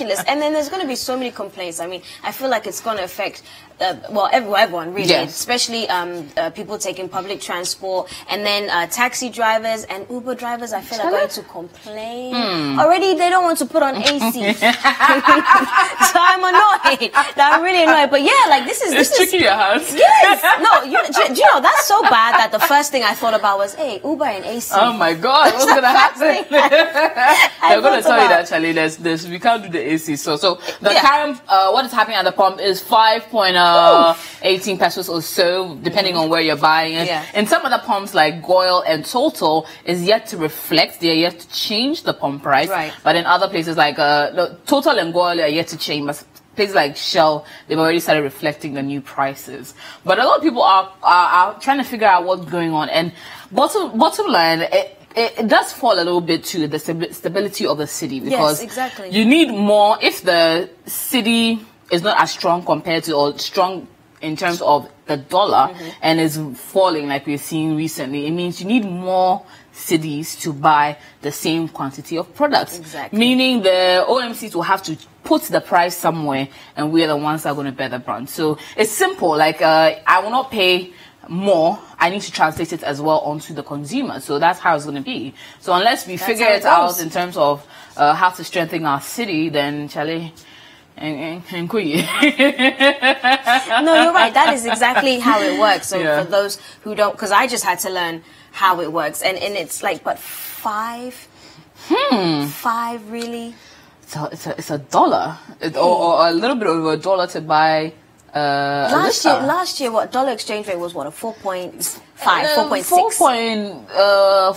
And then there's going to be so many complaints. I mean, I feel like it's going to affect, well, everyone really, especially people taking public transport, and then taxi drivers and Uber drivers, I feel are going to complain. Already, they don't want to put on AC. So I'm annoyed. I'm really annoyed. But yeah, like this is tricky your hands. Yes. No, you know, that's so bad that the first thing I thought about was, hey, Uber and AC. Oh my God, what's going to happen? They're going to tell you that, Charlie, we can't do the AC. So the current, what is happening at the pump is 5.18 pesos or so, depending on where you're buying it. Yeah. And some other pumps like Goil and Total is yet to reflect. They are yet to change the pump price. Right. But in other places like Total and Goil are yet to change. But places like Shell, they've already started reflecting the new prices. But a lot of people are trying to figure out what's going on. And bottom line, it does fall a little bit to the stability of the city, because you need more. If the city is not as strong compared to, or strong in terms of the dollar, and is falling like we've seen recently, it means you need more cities to buy the same quantity of products. Meaning the OMCs will have to put the price somewhere, and we're the ones that are going to bear the brunt. So it's simple. Like I will not pay more, I need to translate it as well onto the consumer. So that's how it's going to be. So unless we figure it out in terms of how to strengthen our city, then Charlie. No, you're right. That is exactly how it works. So for those who don't, because I just had to learn how it works, and it's like, but five really. So it's a dollar, or a little bit over $1 to buy. Last year, what dollar exchange rate was? What, a 4.5, 4.6,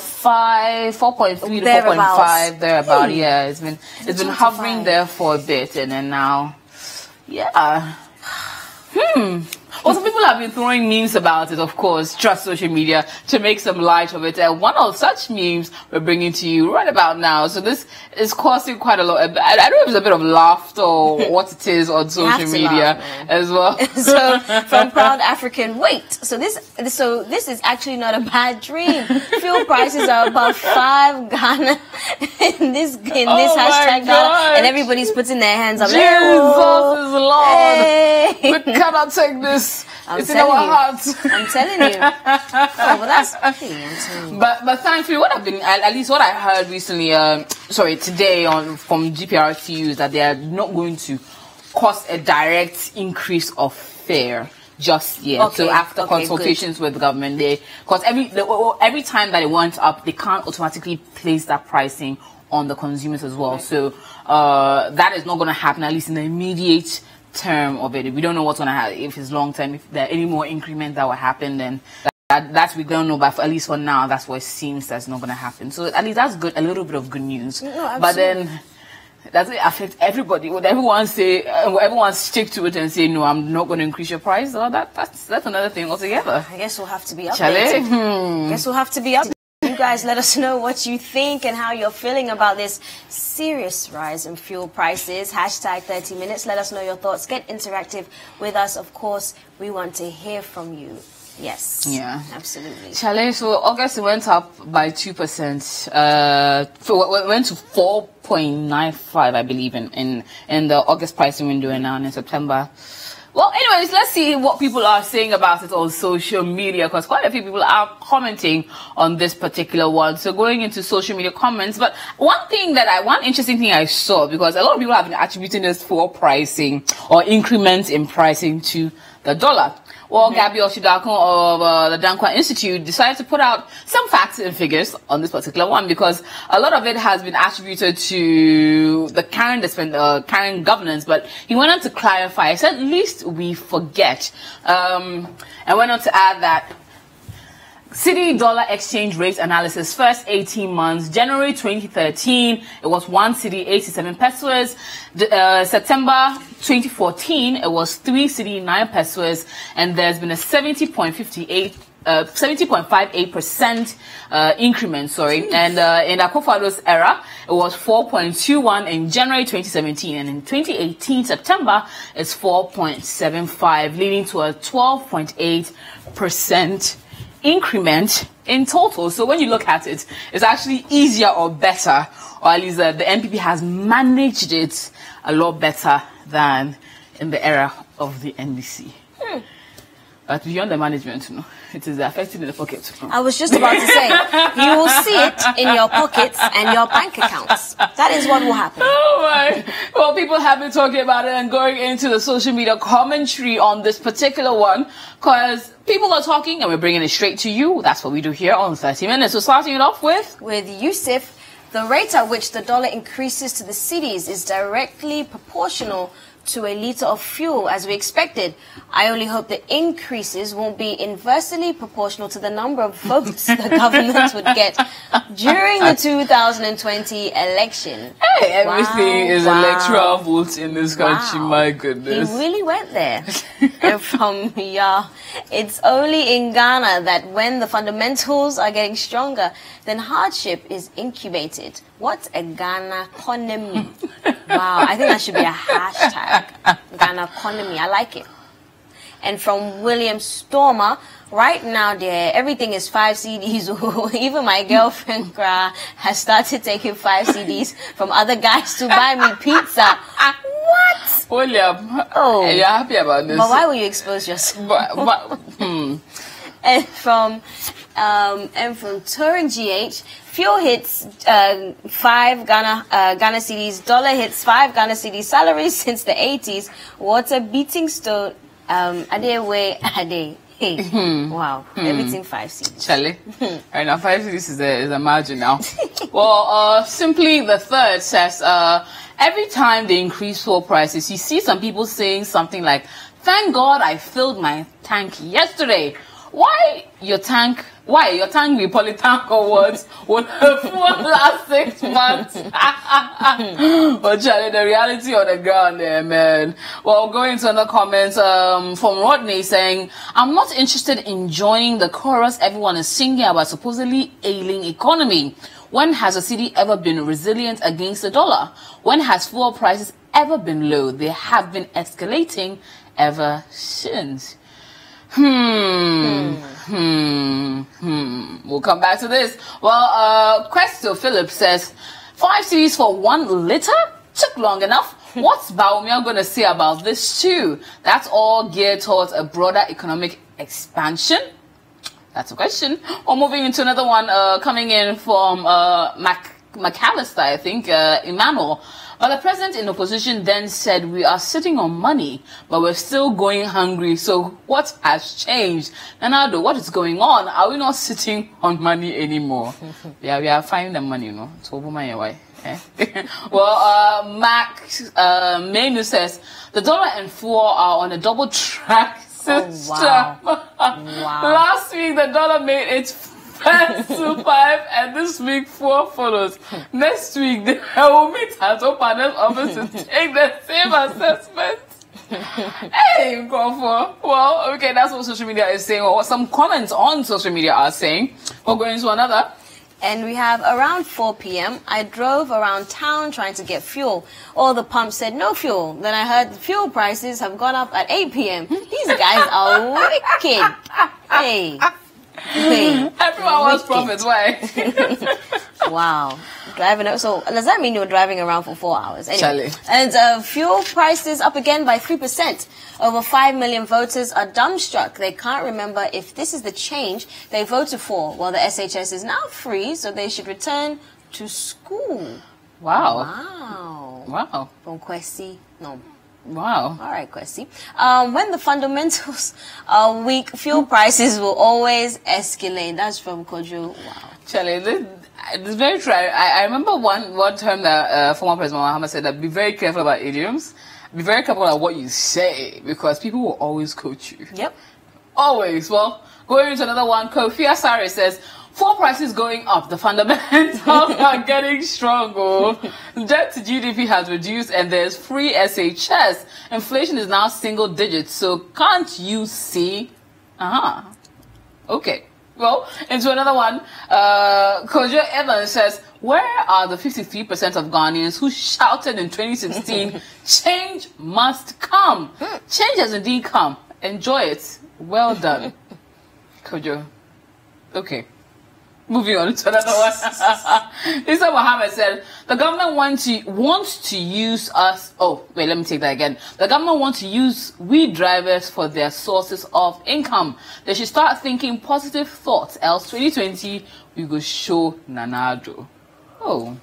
4.3 to 4.5 thereabout. Yeah, it's been hovering there for a bit, and then now, Also, people have been throwing memes about it, of course. Trust social media to make some light of it. And one of such memes we're bringing to you right about now. So this is causing quite a lot. I don't know if it's a bit of laughter or what it is on social media as well. So from Proud African, wait. So this is actually not a bad dream. Fuel prices are above 5 Ghana in this hashtag Ghana, and everybody's putting their hands up. Jesus is Lord. Hey. We cannot take this. It's in our hearts. I'm telling you. Oh, well, that's But thankfully, at least what I heard recently, today from GPRTU, is that they are not going to cause a direct increase of fare just yet. So after consultations with the government, because every time that it went up, they can't automatically place that pricing on the consumers as well. So that is not going to happen, at least in the immediate term of it. We don't know what's going to happen, if it's long term, if there are any more increment that will happen, then that's we don't know, but at least for now, that's what it seems that's not going to happen. So at least that's good, a little bit of good news. No, but then does it affect everybody? Would everyone say, everyone stick to it and say, no, I'm not going to increase your price? Or that's another thing altogether. I guess we'll have to be updated. Guess we'll have to be updated. You guys let us know what you think and how you're feeling about this serious rise in fuel prices. Hashtag 30 minutes. Let us know your thoughts. Get interactive with us. Of course, we want to hear from you. Yes. Yeah. Absolutely. Chalet, so August it went up by 2%. Went to 4.95, I believe, in the August pricing window, and now in September. Well, anyways, let's see what people are saying about it on social media, because quite a few people are commenting on this particular one. So going into social media comments, but one interesting thing I saw, because a lot of people have been attributing this for pricing or increments in pricing to the dollar. Well, Gabby Oshidako of the Dankwa Institute decided to put out some facts and figures on this particular one, because a lot of it has been attributed to the current governance, but he went on to clarify. He said, least we forget. And went on to add that City dollar exchange rate analysis, first 18 months, January 2013, it was 1 cedi 87 pesos. September 2014, it was 3 cedi 9 pesos, and there's been a 70.58% increment, and in Akufo-Addo's era, it was 4.21 in January 2017, and in 2018 September, it's 4.75, leading to a 12.8% increment in total. So when you look at it, it's actually easier or better, or at least the NPP has managed it a lot better than in the era of the NDC. But beyond the management, it is affecting the pocket. I was just about to say, you will see it in your pockets and your bank accounts. That is what will happen. Oh my. Well, people have been talking about it and going into the social media commentary on this particular one because people are talking and we're bringing it straight to you. That's what we do here on 30 Minutes. So starting it off with Yusuf, the rate at which the dollar increases to the cities is directly proportional to a litre of fuel, as we expected. I only hope the increases won't be inversely proportional to the number of votes the government would get during the 2020 election. Hey, everything is electoral votes in this country, my goodness. He really went there. And from it's only in Ghana that when the fundamentals are getting stronger, then hardship is incubated. What a Ghana economy. Wow, I think that should be a hashtag. Ghana economy. I like it. And from William Stormer, right now, dear, everything is 5 CDs. Even my girlfriend has started taking 5 CDs from other guys to buy me pizza. What? William, you're happy about this? But why will you expose yourself? And from Turing GH, fuel hits 5 Ghana cedis, dollar hits 5 Ghana cedis, salaries since the 80s, water beating stone, wow, everything 5 cedis. Charlie, right now 5 cedis is a margin now. Well, simply the third says, every time they increase fuel prices, you see some people saying something like, thank God I filled my tank yesterday. Why your tank be polytank or what? Would the full last 6 months? But Charlie, the reality on the ground there, man. Well, going to another comment from Rodney saying, I'm not interested in joining the chorus everyone is singing about supposedly ailing economy. When has a city ever been resilient against the dollar? When has fuel prices ever been low? They have been escalating ever since. We'll come back to this. Well, Questo Philip says, 5 cedis for 1 liter? Took long enough. What's Baumia going to say about this too? That's all geared towards a broader economic expansion? That's a question. Or moving into another one coming in from McAllister, I think, Emmanuel. But the president in opposition then said, we are sitting on money, but we're still going hungry. So what has changed? Nanado, what is going on? Are we not sitting on money anymore? Yeah, we are finding the money, you know. So, why? Well, Menu says, the dollar and fuel are on a double track system. Oh, wow. Last week, the dollar made its first to 5, and this week 4 follows. Next week, they will meet at our panel office to take the same assessment. Hey, go for. Well, okay, that's what social media is saying, or what some comments on social media are saying. We're going to another. And we have around 4 p.m. I drove around town trying to get fuel. All the pumps said no fuel. Then I heard the fuel prices have gone up at 8 p.m. These guys are wicked. Hey. Everyone wants profits. Why? Wow. Driving. So does that mean you're driving around for 4 hours? Anyway. And fuel prices up again by 3%. Over 5 million voters are dumbstruck. They can't remember if this is the change they voted for. Well, the SHS is now free, so they should return to school. Wow. Wow. Wow. From Kwesi. No. Wow. All right, Kwesi. When the fundamentals are weak, fuel prices will always escalate. That's from Kojo. Wow. Charlie, it's very true. I remember one term that former President Mahama said that be very careful about idioms. Be very careful about what you say because people will always coach you. Yep. Always. Well, going into another one, Kofi Asare says, fuel prices going up, the fundamentals are getting stronger. Debt to GDP has reduced and there's free SHS. Inflation is now single digits, so can't you see? Okay. Well, into another one, Kojo Evans says, where are the 53% of Ghanaians who shouted in 2016, change must come? Change has indeed come. Enjoy it. Well done. Kojo. Okay. Moving on to another one. Isa Mohammed said, the government wants to use us. Oh, wait, let me take that again. The government wants to use we drivers for their sources of income. They should start thinking positive thoughts, else 2020 we will show Nanado. Oh,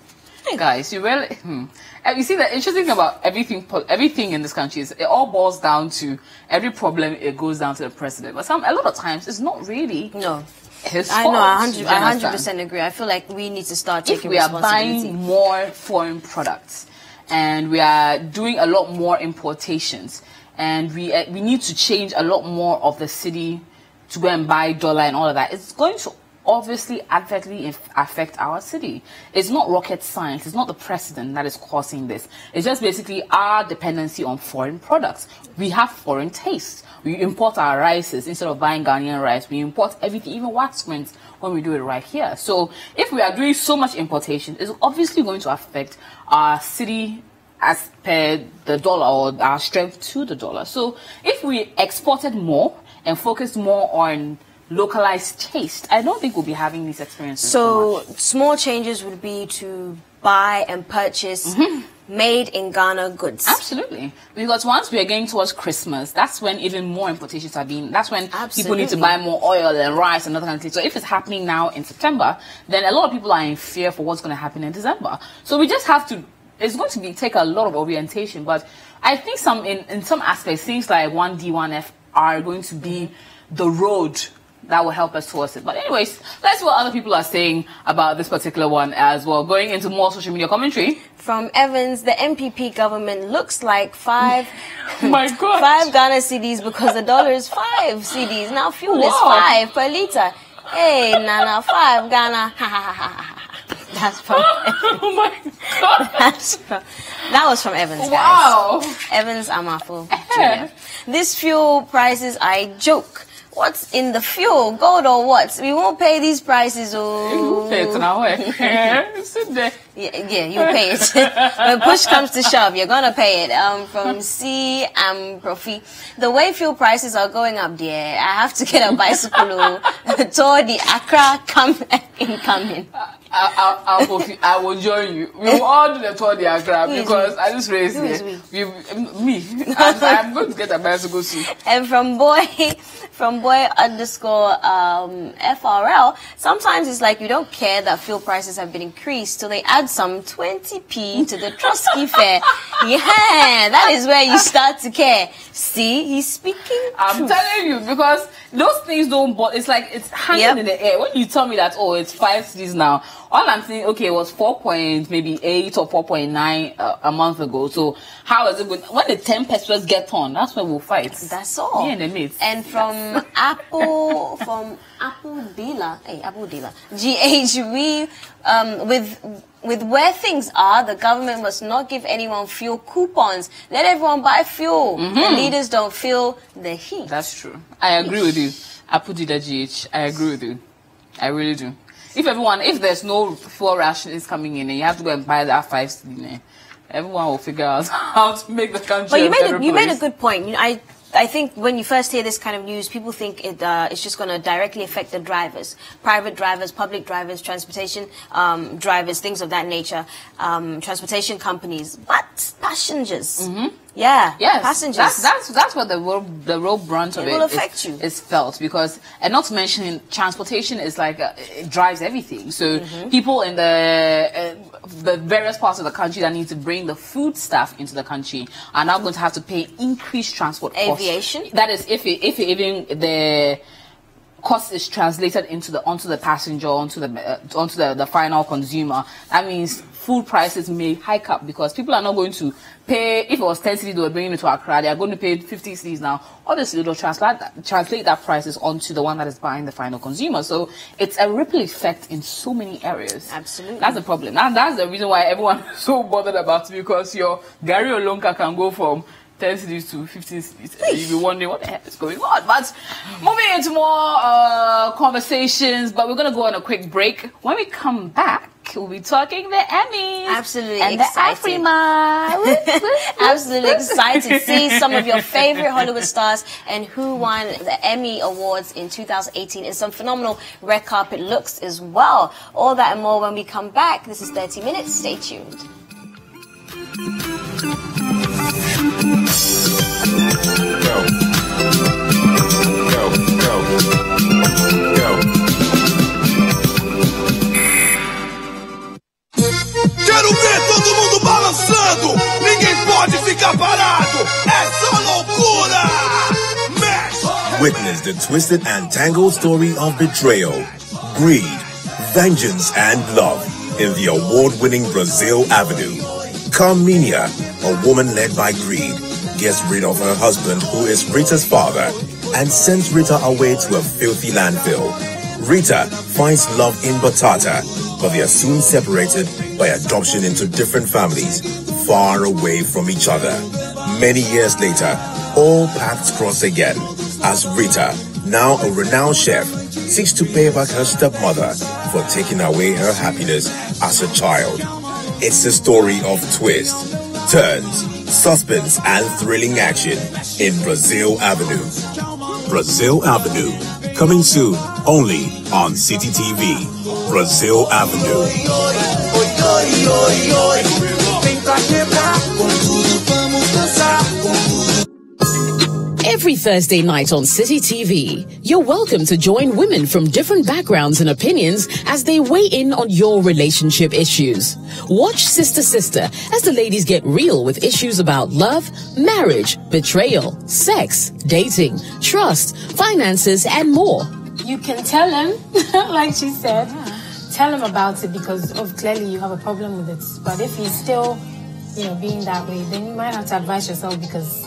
hey guys, you really. You see, the interesting thing about everything in this country is it all boils down to every problem. It goes down to the president, but a lot of times it's not really. No. His I fault. know, I 100% agree. I feel like we need to start taking responsibility. If we are buying more foreign products and we are doing a lot more importations and we need to change a lot more of the city to go and buy dollar and all of that, it's going to obviously adversely affect our city. It's not rocket science. It's not the president that is causing this. It's just basically our dependency on foreign products. We have foreign tastes. We import our rices instead of buying Ghanaian rice. We import everything, even wax prints, when we do it right here. So if we are doing so much importation, it's obviously going to affect our city as per the dollar, or our strength to the dollar. So if we exported more and focused more on localized taste, I don't think we'll be having these experiences. So small changes would be to buy and purchase made in Ghana goods. Absolutely. Because once we are getting towards Christmas, that's when even more importations are being, that's when people need to buy more oil and rice and other kind of things. So if it's happening now in September, then a lot of people are in fear for what's going to happen in December. So we just have to, it's going to take a lot of orientation. But I think in some aspects, things like 1D, 1F are going to be the road that will help us towards it. But anyways, let's see what other people are saying about this particular one as well. Going into more social media commentary. From Evans, the MPP government looks like five My God. 5 Ghana cedis because the dollar is 5 cedis. Now fuel is 5 per liter. Hey, Nana, 5 Ghana. That's from Oh my God. That was from Evans, guys. Wow. Evans Amafo Jr. This fuel prices are a joke. What's in the fuel? Gold or what? We won't pay these prices. Oh, pay it now. Sit there. Yeah, you pay it. When push comes to shove, you're gonna pay it. From C Profi, the way fuel prices are going up, dear, I have to get a bicycle toward the Accra incoming. I will join you. We will all do the tour de Accra because I just raised it. Me. I'm going to get a bicycle soon. And from boy underscore FRL, sometimes it's like you don't care that fuel prices have been increased till they add some 20p to the Trotsky fare. Yeah, that is where you start to care. See, he's speaking I'm telling you, because those things don't bother. It's like it's hanging in the air. When you tell me that, oh, it's 5 cities now, all I'm saying, okay, it was 4.8 or 4.9 a month ago. So how is it going? When the 10 pesos get on, that's when we'll fight. That's all. Me and the mates. And from Apple Dealer, GH, with where things are, the government must not give anyone fuel coupons. Let everyone buy fuel. The leaders don't feel the heat. That's true. I agree with you. Apple Dealer GH, I agree with you. I really do. If there's no fuel rations coming in and you have to go and buy that 5 cedi, everyone will figure out how to make the country. But you made a good point. I think when you first hear this kind of news, people think it's just going to directly affect the drivers, private drivers, public drivers, transportation drivers, things of that nature, transportation companies, but passengers. Yeah, yes, passengers. That's what the real brunt of it will affect you. Is felt, because, and not to mention, transportation is like it drives everything. So people in the various parts of the country that need to bring the food stuff into the country are now going to have to pay increased transport costs. Aviation. That is if even the cost is translated onto the passenger, onto the final consumer. That means food prices may hike up, because people are not going to pay. If it was 10 cedis they were bringing it to Accra, they are going to pay 50 cedis now. Obviously, they'll translate that prices onto the one that is buying the final consumer. So it's a ripple effect in so many areas. Absolutely. That's the problem. That's the reason why everyone is so bothered about it, because your Gary Olonka can go from 10 cities to 15 cities. You'll be wondering what the heck is going on. But moving into more conversations, but we're going to go on a quick break. When we come back, we'll be talking the Emmys. Absolutely and excited. the Afrima. Absolutely excited to see some of your favorite Hollywood stars and who won the Emmy Awards in 2018 and some phenomenal red carpet looks as well. All that and more when we come back. This is 30 Minutes. Stay tuned. Quero ver todo mundo balançando. Ninguém pode ficar parado. É só loucura. Mexe. Witness the twisted and tangled story of betrayal, greed, vengeance, and love in the award-winning Brazil Avenue. Carmenia, a woman led by greed, gets rid of her husband, who is Rita's father, and sends Rita away to a filthy landfill. Rita finds love in Batata, but they are soon separated by adoption into different families, far away from each other. Many years later, all paths cross again, as Rita, now a renowned chef, seeks to pay back her stepmother for taking away her happiness as a child. It's a story of twists, turns, suspense, and thrilling action in Brazil Avenue. Brazil Avenue, coming soon only on City TV. Brazil Avenue. Every Thursday night on City TV, you're welcome to join women from different backgrounds and opinions as they weigh in on your relationship issues. Watch Sister Sister as the ladies get real with issues about love, marriage, betrayal, sex, dating, trust, finances, and more. You can tell him, like she said, tell him about it because clearly you have a problem with it. But if he's still, being that way, then you might have to advise yourself because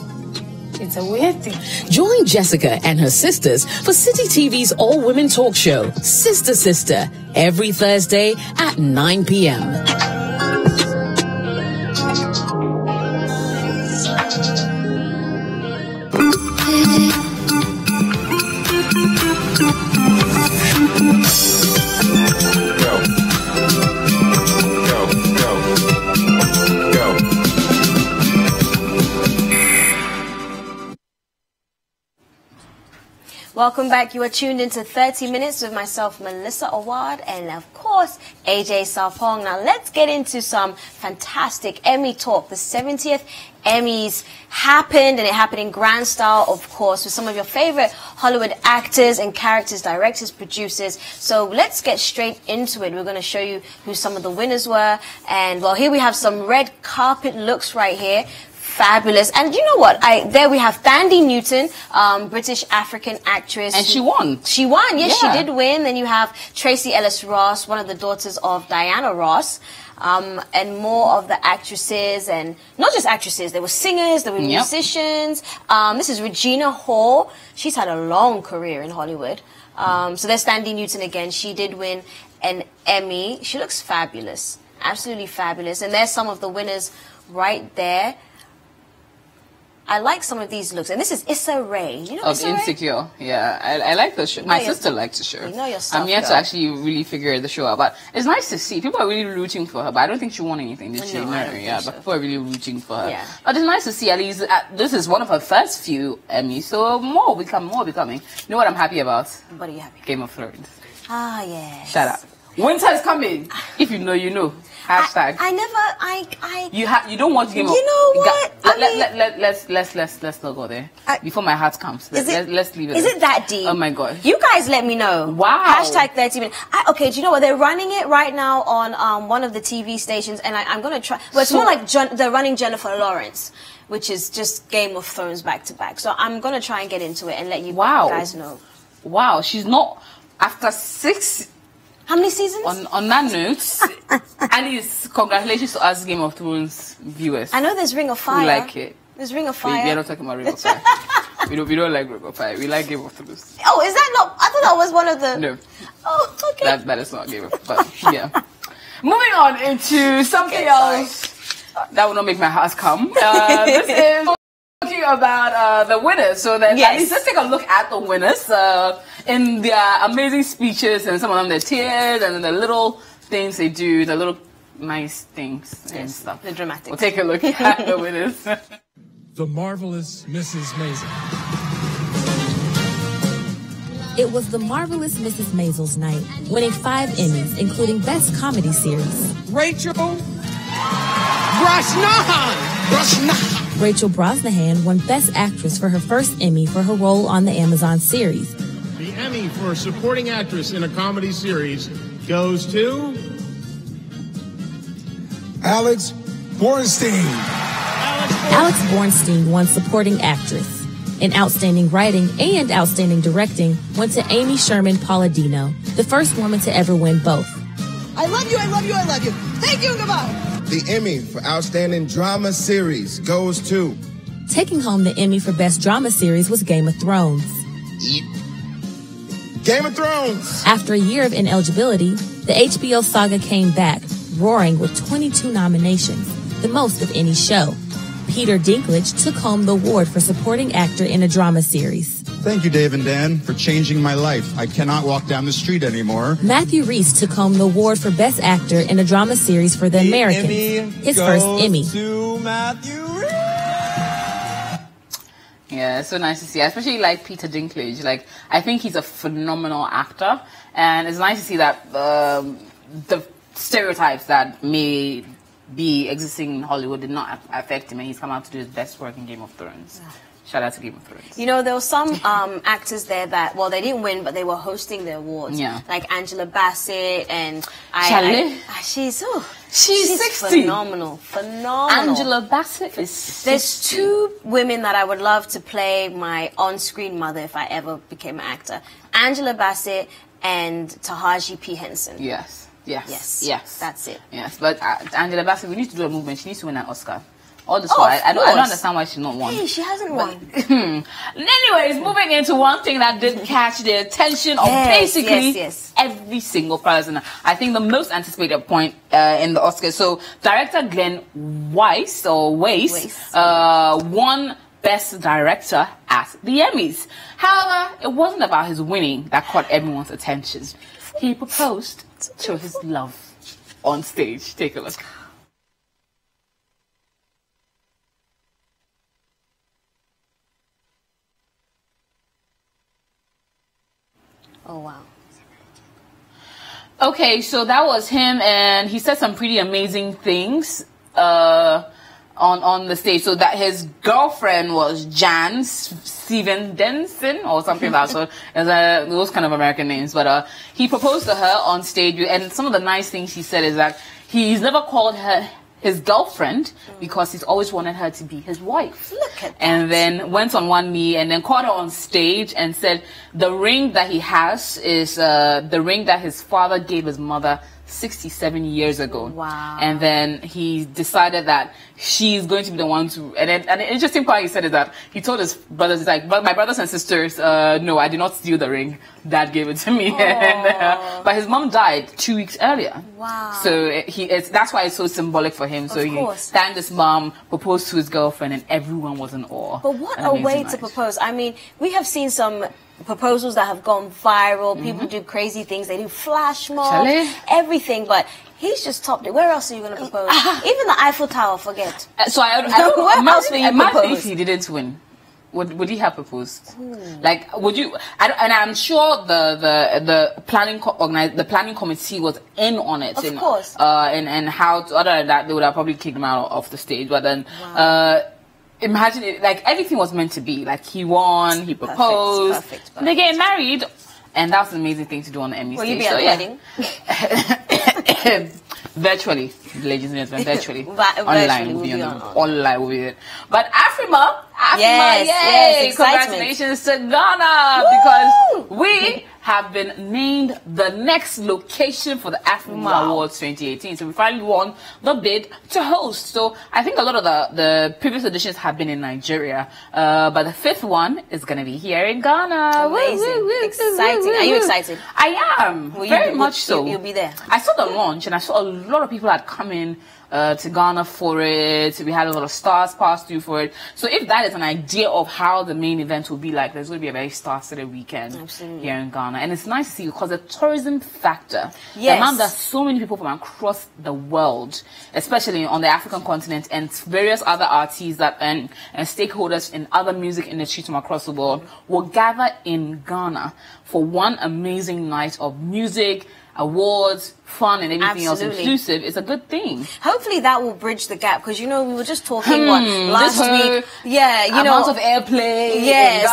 it's a weird thing. Join Jessica and her sisters for City TV's all-women talk show, Sister Sister, every Thursday at 9 p.m. Welcome back. You are tuned into 30 Minutes with myself, Melissa Aouad, and of course, AJ Sarpong. Now, let's get into some fantastic Emmy talk. The 70th Emmys happened, and it happened in grand style, of course, with some of your favorite Hollywood actors and characters, directors, producers. So let's get straight into it. We're going to show you who some of the winners were. And, well, here we have some red carpet looks right here. Fabulous. And you know what? There we have Thandie Newton, British African actress. And she won. She won. Yes, yeah. She did win. Then you have Tracy Ellis Ross, one of the daughters of Diana Ross. And more of the actresses, and not just actresses, there were singers, there were musicians. This is Regina Hall. She's had a long career in Hollywood. So there's Thandie Newton again. She did win an Emmy. She looks fabulous. Absolutely fabulous. And there's some of the winners right there. I like some of these looks. And this is Issa Rae. You know Issa Rae? Insecure. Yeah, I like the show. My sister likes the show. You know yourself, I'm yet to actually really figure the show out. But it's nice to see. People are really rooting for her. But I don't think she won anything, did she? No, yeah, but people are really rooting for her. Yeah. But it's nice to see at least this is one of her first few Emmys. So more will be coming. You know what I'm happy about? What are you happy about? Game of Thrones. Ah, yes. Shut up. Winter is coming. If you know, you know. Hashtag. You don't watch Game of Thrones. You know what? Let's not go there. Before my heart comes. Let's leave it. Is it that deep? Oh my god. You guys let me know. Wow. Hashtag 30 minutes. Okay, do you know what? They're running it right now on one of the TV stations, and I'm gonna try. Well, it's more like they're running Jennifer Lawrence, which is just Game of Thrones back to back. So I'm gonna try and get into it and let you guys know. Wow, she's not after 6. How many seasons? On that note, Alice, congratulations to us Game of Thrones viewers. I know there's Ring of Fire. We like it. There's Ring of Fire. We're not talking about Ring of Fire. we don't like Ring of Fire. We like Game of Thrones. Oh, is that not? I thought that was one of the. No. Oh, okay. That is not Game of Fire. But yeah. Moving on into something else that will not make my heart come. This is talking about the winners. So then at least let's take a look at the winners in their amazing speeches, and some of them their tears and their little things they do, the little nice things and stuff. The dramatic. We'll take a look at the winners. The Marvelous Mrs. Maisel. It was the Marvelous Mrs. Maisel's night, winning 5 Emmys, including Best Comedy Series. Rachel Brosnahan. Rachel Brosnahan won Best Actress for her first Emmy for her role on the Amazon series. The Emmy for Supporting Actress in a Comedy Series goes to Alex Bornstein. Alex Bornstein won Supporting Actress. And Outstanding Writing and Outstanding Directing went to Amy Sherman Palladino, the first woman to ever win both. I love you, I love you, I love you. Thank you and goodbye. The Emmy for Outstanding Drama Series goes to... Taking home the Emmy for Best Drama Series was Game of Thrones. Game of Thrones! After a year of ineligibility, the HBO saga came back, roaring with 22 nominations, the most of any show. Peter Dinklage took home the award for supporting actor in a drama series. Thank you, Dave and Dan, for changing my life. I cannot walk down the street anymore. Matthew Rhys took home the award for Best Actor in a drama series for The Americans, his first Emmy. To Matthew Rhys. Yeah, it's so nice to see, especially like Peter Dinklage. Like, I think he's a phenomenal actor, and it's nice to see that the stereotypes that may be existing in Hollywood did not affect him, and he's come out to do his best work in Game of Thrones. Shout out to Game of Thrones. You know, there were some actors there that, well, they didn't win, but they were hosting the awards. Yeah. Like Angela Bassett and she's 60. Phenomenal. Angela Bassett is 60. There's 2 women that I would love to play my on-screen mother if I ever became an actor. Angela Bassett and Tahaji P. Henson. Yes. That's it. Yes, but Angela Bassett, we need to do a movement. She needs to win an Oscar. All this while, I don't understand why she's not won. Hey, she hasn't won. Anyways, moving into one thing that did catch the attention of basically every single person. I think the most anticipated point in the Oscars. So, director Glenn Weiss won Best Director at the Emmys. However, it wasn't about his winning that caught everyone's attention. He proposed to his love on stage. Take a look. Oh, wow. Okay, so that was him, and he said some pretty amazing things on the stage. So that his girlfriend was Jan Stevenson or something like that. So those kind of American names. But he proposed to her on stage, and some of the nice things he said is that he's never called her his girlfriend because he's always wanted her to be his wife. Look at that. And then went on one knee and then called her on stage and said the ring that he has is the ring that his father gave his mother 67 years ago. Wow. And then he decided that she's going to be the one to, and the interesting part he said is that he told his brothers, he's like, but my brothers and sisters, no, I did not steal the ring. Dad gave it to me. And, but his mom died 2 weeks earlier. Wow. So that's why it's so symbolic for him. So he thanked his mom, proposed to his girlfriend, and everyone was in awe. But what a way to propose. I mean, we have seen some proposals that have gone viral. People do crazy things. They do flash mobs, everything. But he's just topped it. Where else are you going to propose? Even the Eiffel Tower, forget. So I don't imagine if he didn't win. Would he have proposed? Like, would you? And I'm sure the planning committee was in on it. Of course. And how other than that, they would have probably kicked him out of the stage. But then, imagine it, like everything was meant to be. Like he won, he proposed, perfect. They get married, and that was an amazing thing to do on the Emmy stage. Will you be at the wedding? Virtually, ladies and gentlemen, virtually. Online will be online will be it. But Afrima, yes, congratulations to Ghana because we have been named the next location for the Afrima Awards 2018. So we finally won the bid to host. So I think a lot of the previous editions have been in Nigeria, but the 5th one is going to be here in Ghana. Amazing. Exciting. Are you excited? I am. Very much so. You'll be there. I saw the launch and I saw a lot of people had come in to Ghana for it. We had a lot of stars pass through for it. So if that is an idea of how the main event will be like, there's going to be a very star-studded weekend here in Ghana. And it's nice to see because the tourism factor, the amount that so many people from across the world, especially on the African continent, and various other artists that and stakeholders in other music industries from across the world will gather in Ghana for one amazing night of music, awards, fun, and everything else inclusive. It's a good thing. Hopefully that will bridge the gap, because you know we were just talking last week. Yeah, you know, amount of airplay. Yes,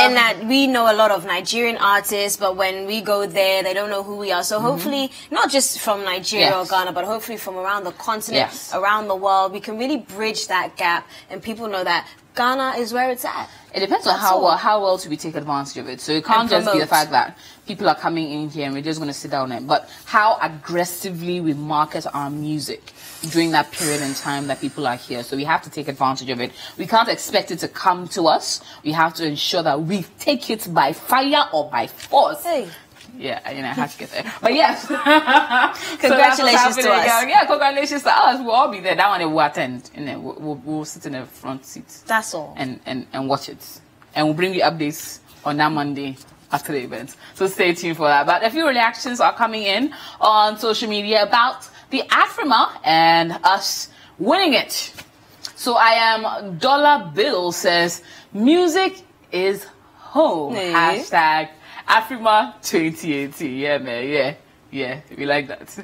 and that we know a lot of Nigerian artists, but when we go there, they don't know who we are. So hopefully, not just from Nigeria or Ghana, but hopefully from around the continent, around the world, we can really bridge that gap, and people know that Ghana is where it's at. It depends on how well do we take advantage of it. So it can't just be the fact that people are coming in here and we're just going to sit down there, but how aggressively we market our music during that period in time that people are here. So we have to take advantage of it. We can't expect it to come to us. We have to ensure that we take it by fire or by force. Yeah, you know, I have to get there. But yes. Congratulations to us. Yeah, congratulations to us. We'll all be there. That one we'll attend. And then we'll sit in the front seat. That's all. And watch it. And we'll bring you updates on that Monday after the event. So stay tuned for that. But a few reactions are coming in on social media about the Afrima and us winning it. So I am Dollar Bill says, music is home. Hashtag Afrima 2018. Yeah, man. Yeah, we like that.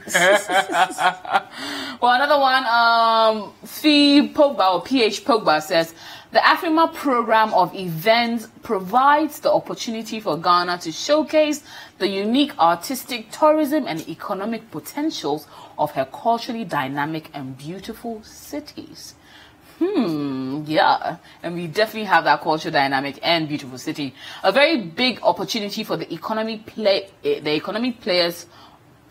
Well, another one, Fee Pogba or PH Pogba says, the Afrima program of events provides the opportunity for Ghana to showcase the unique artistic, tourism, and economic potentials of her culturally dynamic and beautiful cities. Yeah, and we definitely have that culture dynamic and beautiful city. A very big opportunity for the economic players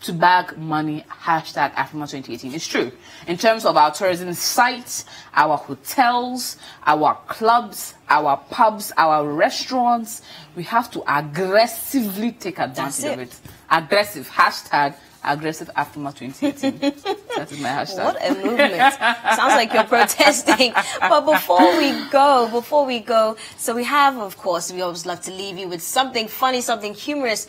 to bag money. Hashtag Afrima 2018. It's true. In terms of our tourism sites, our hotels, our clubs, our pubs, our restaurants, we have to aggressively take advantage of it. Aggressive. Hashtag aggressive Afrima 2018. That is my hashtag. What a movement. Sounds like you're protesting. But before we go, so we have, of course, we always love to leave you with something funny, something humorous.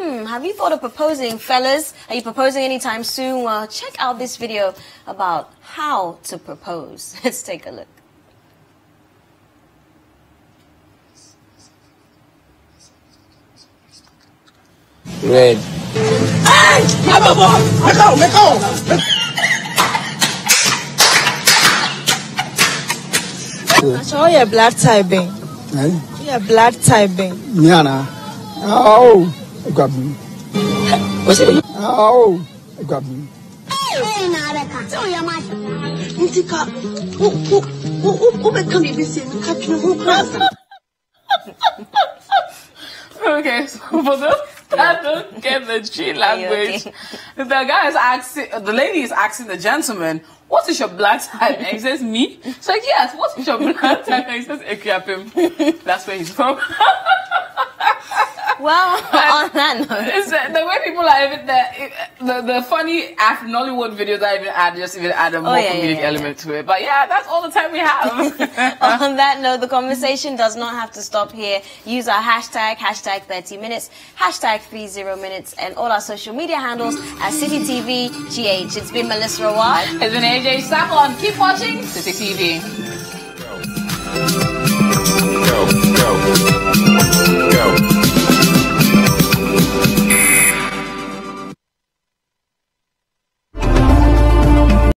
Have you thought of proposing, fellas? Are you proposing anytime soon? Well, check out this video about how to propose. Let's take a look. Red. Hey! Let go! So you're blood typing. You're blood typing. Niana. Oh, grab me. What's it? Oh, grab me. Okay, so for those that don't get the G language, the guy is asking, the lady is asking the gentleman, what is your blood type? And he says, me? She's like, yes, what is your blood type? And he says, Ekiapim. That's where he's from. Well, on that note, it's the way people are even the funny Nollywood videos I even add a more comedic element to it. But yeah, that's all the time we have. On that note, the conversation does not have to stop here. Use our hashtag 30 minutes, hashtag 30 minutes, and all our social media handles at City TV GH. It's been Melissa Aouad. It's been AJ Sarpong. Keep watching City TV.